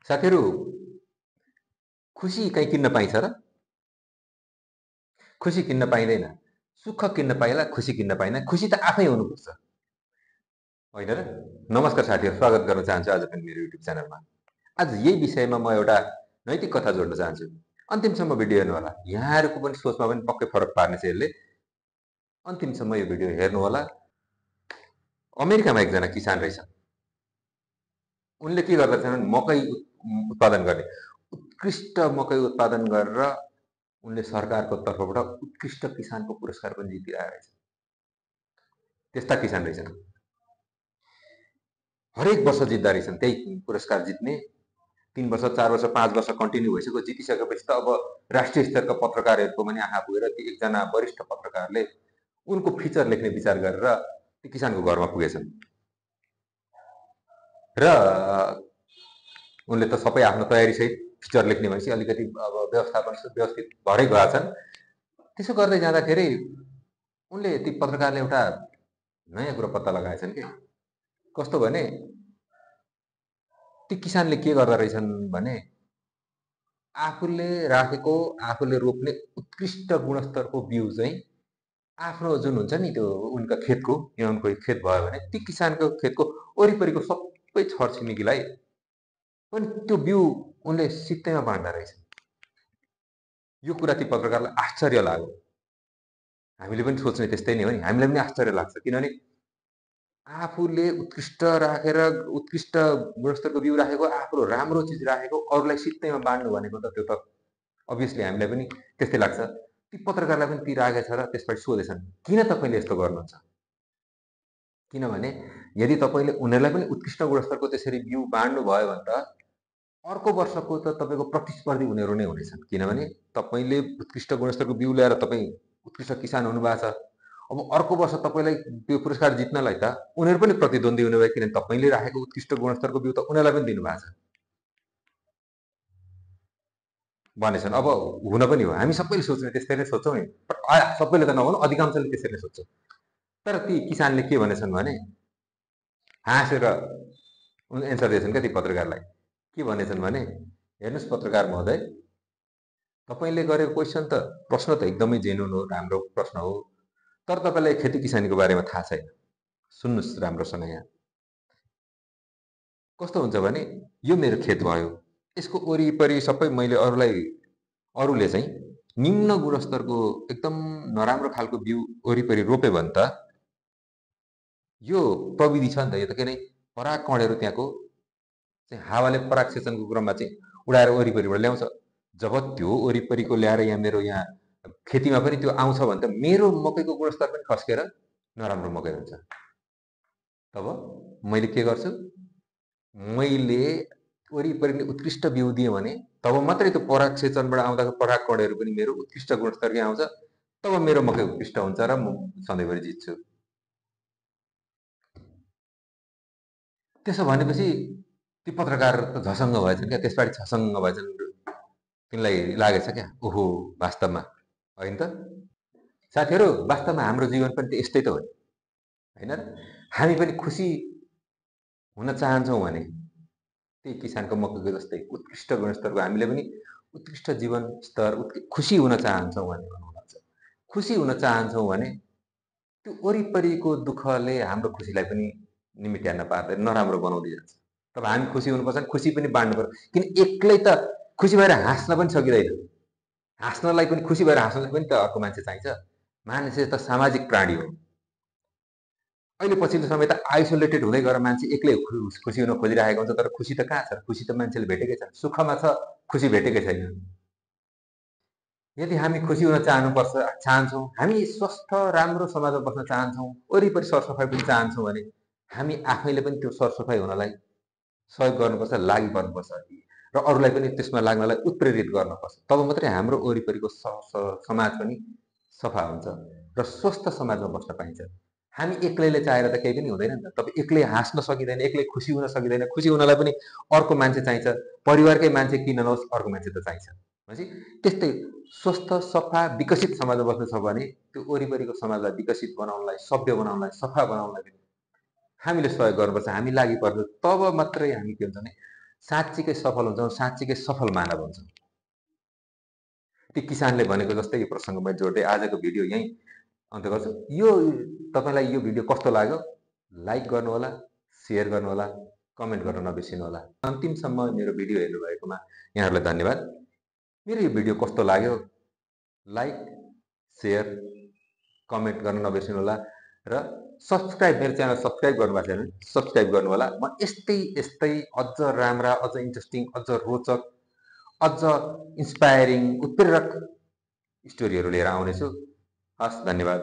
साथीहरू, खुसी कहीँ किन्न पाइन्छ र? खुसी किन्न पाइँदैन। सुख किन्न पाइला, खुसी किन्न पाइँदैन। खुसी त आफै हुनुपर्छ, होइन र? नमस्कार साथीहरू, स्वागत गर्न चाहन्छु आज पनि मेरो युट्युब च्यानलमा। आज यही विषयमा म एउटा नैतिक कथा जोड्न चाहन्छु। अन्तिमसम्म भिडियो हेर्नुहोला। यहाँहरूको पनि सोचमा पनि पक्कै फरक पार्नेछ यसले। अन्तिमसम्म यो भिडियो हेर्नुहोला। अमेरिकामा एकजना किसान रहेछ। उनले के गर्दछन् भने मकै उत्पादन गर्ने। उत्कृष्ट मकै उत्पादन गरेर उनले सरकारको तर्फबाट उत्कृष्ट किसानको पुरस्कार पनि जितिरहेका रहेछन्। त्यस्ता किसान रहेछन्। हरेक वर्ष जित्दा रहेछन्, त्यही पुरस्कार जित्ने। 3 वर्ष 4 वर्ष 5 वर्ष कन्टिन्यू भइसक्यो। जितिसकेपछि त अब राष्ट्रिय स्तरका पत्रकारहरूको पनि आँखा पुगेर ती एकजना वरिष्ठ पत्रकारले उनको फिचर लेख्ने विचार गरेर ती किसानको घरमा पुगेछन् र उनले त सबै आफ्नो तयारीसहित फिचर लेख्ने भनेपछि अलिकति अब व्यवस्थित भरै गएका छन्। त्यसो गर्दै जाँदाखेरि उनले ती पत्रकारले एउटा नयाँ कुरो पत्ता लगाएछन् कि कस्तो भने ती किसानले के गर्दा रहेछन् भने आफूले रोप्ने उत्कृष्ट गुणस्तरको बिउ चाहिँ आफ्नो जुन हुन्छ नि त्यो उनका खेतको, यहाँ उनको खेत भयो भने ती किसानको खेतको वरिपरिको सबै छरछिमेकीलाई पनि त्यो बिउ उनले सित्तैमा बाँड्दा रहेछन्। यो कुरा ती पत्रकारलाई आश्चर्य लाग्यो। हामीले पनि सोच्ने त्यस्तै नै हो नि, हामीलाई पनि आश्चर्य लाग्छ। किनभने आफूले उत्कृष्ट राखेर उत्कृष्ट गुणस्तरको बिउ राखेको, आफ्नो राम्रो चिज राखेको अरूलाई सित्तैमा बाँड्नु भनेको त त्यो त अभियसली हामीलाई पनि त्यस्तै लाग्छ। ती पत्रकारलाई पनि ती लागेछ र त्यसपछि सोधेछन्, किन तपाईँले यस्तो गर्नुहुन्छ? किनभने यदि तपाईँले उनीहरूलाई पनि उत्कृष्ट गुणस्तरको त्यसरी बिउ बाँड्नु भयो भने त अर्को वर्षको त तपाईँको प्रतिस्पर्धी उनीहरू नै हुनेछन्। किनभने तपाईँले उत्कृष्ट गुणस्तरको बिउ ल्याएर तपाईँ उत्कृष्ट किसान हुनुभएको छ। अब अर्को वर्ष तपाईँलाई त्यो पुरस्कार जित्नलाई त उनीहरू पनि प्रतिद्वन्दी हुनुभयो, किनभने तपाईँले राखेको उत्कृष्ट गुणस्तरको बिउ त उनीहरूलाई पनि दिनुभएको छ भनेछन्। अब हुन पनि हो, हामी सबैले सोच्ने त्यस्तै नै सोच्छौँ नि। सबैले त नभनौँ, अधिकांशले त्यसरी नै सोच्छौँ। तर ती किसानले के भनेछन् भने हाँसेर एन्सर दिएछन् क्या ती पत्रकारलाई। के भनेछन् भने, हेर्नुहोस् पत्रकार महोदय, तपाईँले गरेको प्रश्न त एकदमै जेन्युन हो, राम्रो प्रश्न हो। तर तपाईँलाई खेती किसानीको बारेमा थाहा छैन। सुन्नुहोस् राम्रोसँग यहाँ। कस्तो हुन्छ भने यो मेरो खेत भयो, यसको वरिपरि सबै मैले अरूले चाहिँ निम्न गुणस्तरको एकदम नराम्रो खालको बिउ वरिपरि रोप्यो भने त यो प्रविधि छ नि त, यो त के नै पराग कणहरू त्यहाँको चाहिँ हावाले पराग सेचनको क्रममा चाहिँ उडाएर वरिपरिबाट ल्याउँछ। जब त्यो वरिपरिको ल्याएर यहाँ मेरो यहाँ खेतीमा पनि त्यो आउँछ भने त मेरो मकैको गुणस्तर पनि खस्केर नराम्रो मकै हुन्छ। तब मैले के गर्छु, मैले वरिपरि उत्कृष्ट बिउ दिएँ भने तब मात्रै त्यो पराग सेचनबाट आउँदाको पराग कणहरू पनि मेरो उत्कृष्ट गुणस्तरकै आउँछ। तब मेरो मकै उत्कृष्ट हुन्छ र म सधैँभरि जित्छु। त्यसो भनेपछि ती पत्रकार त झसङ्ग भएछन् क्या। त्यसबाट झसङ्ग भएछन्। तिनलाई लागेछ क्या, ओहो वास्तवमा होइन त साथीहरू, वास्तवमा हाम्रो जीवन पनि यस्तै त हो नि, होइन र? हामी पनि खुसी हुन चाहन्छौँ भने त्यही किसानको मकैको जस्तै उत्कृष्ट गुणस्तरको हामीले पनि उत्कृष्ट जीवन स्तर खुसी हुन चाहन्छौँ भने भन्नुहुन्छ। खुसी हुन चाहन्छौँ भने त्यो वरिपरिको दुःखले हाम्रो खुसीलाई पनि निमिट्याउन पार्दैन, नराम्रो बनाउँदै जान्छ। तब हामी खुसी हुनुपर्छ भने खुसी पनि बाँड्नु पर्छ। किन एक्लै त खुसी भएर हाँस्न पनि सकिँदैन। हाँस्नलाई पनि, खुसी भएर हाँस्नलाई पनि त अर्को मान्छे चाहिन्छ। मान्छे त सामाजिक प्राणी हो। अहिले पछिल्लो समय त आइसोलेटेड हुँदै गएर मान्छे एक्लै खुसी हुन खोजिरहेको हुन्छ। तर खुसी त कहाँ छ? खुसी त मान्छेले भेटेकै छ। सुखमा छ, खुसी भेटेकै छैन। यदि हामी खुसी हुन चाहन्छौँ, हामी स्वस्थ राम्रो समाजमा बस्न चाहन्छौँ, वरिपरि सरसफाइ पनि चाहन्छौँ भने हामी आफैले पनि त्यो सरसफाइ हुनलाई सहयोग गर्नुपर्छ, लागि पर्नुपर्छ र अरूलाई पनि त्यसमा लाग्नलाई उत्प्रेरित गर्नुपर्छ। तब मात्रै हाम्रो वरिपरिको समाज पनि सफा हुन्छ र स्वस्थ समाजमा बस्न पाइन्छ। हामी एक्लैले चाहेर त केही पनि हुँदैन नि त। तब एक्लै हाँस्न सकिँदैन, एक्लै खुसी हुन सकिँदैन। खुसी हुनलाई पनि अर्को मान्छे चाहिन्छ। परिवारकै मान्छे किन नहोस्, अर्को मान्छे त चाहिन्छ। भनेपछि त्यस्तै स्वस्थ सफा विकसित समाजमा बस्नु छ भने त्यो वरिपरिको समाजलाई विकसित बनाउनलाई, सभ्य बनाउनलाई, सफा बनाउनलाई हामीले सहयोग गर्नुपर्छ, हामी लागि पर्छ। तब मात्रै हामी के हुन्छ भने साँच्चीकै सफल हुन्छौँ, साँच्चीकै सफल मानव हुन्छौँ। ती किसानले भनेको जस्तै यो प्रसङ्ग मैले जोड्दै आजको भिडियो यहीँ अन्त गर्छु। तपाईँलाई यो भिडियो कस्तो लाग्यो? लाइक गर्नुहोला, सेयर गर्नुहोला, कमेन्ट गर्न नबिर्सिनुहोला। अन्तिमसम्म मेरो भिडियो हेर्नुभएकोमा यहाँहरूलाई धन्यवाद। मेरो यो भिडियो कस्तो लाग्यो? लाइक, सेयर, कमेन्ट गर्न नबिर्सिनुहोला र मेरो च्यानल सब्सक्राइब गर्नुभएको छैन भने सब्सक्राइब गर्नुहोला। म यस्तै अझ राम्रा, अझ इन्ट्रेस्टिङ, अझ रोचक, अझ इन्स्पायरिङ, उत्प्रेरक स्टोरीहरू लिएर आउनेछु। हस्, धन्यवाद।